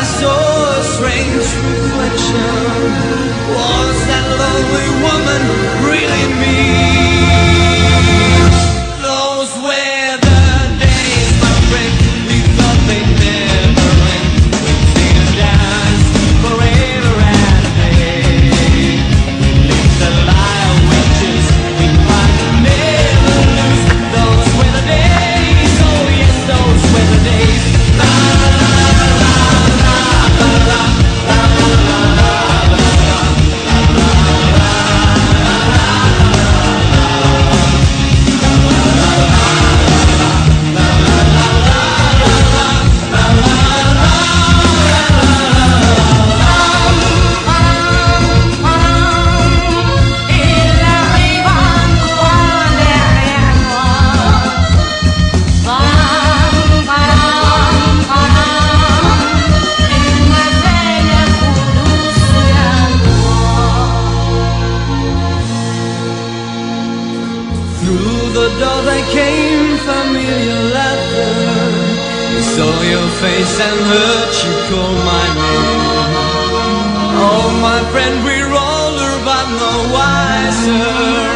I saw a strange reflection. Was that lonely woman really me? Those were the days, my friend, we thought they'd never end. We'd sing and dance forever and a day. Live the lie of witches, we'd find and never lose. Those were the days, oh yes, those were the days. La la la la la la la la la. Through the door they came, familiar laughter. I saw your face and heard you call my name. Oh my friend, we're older but no wiser.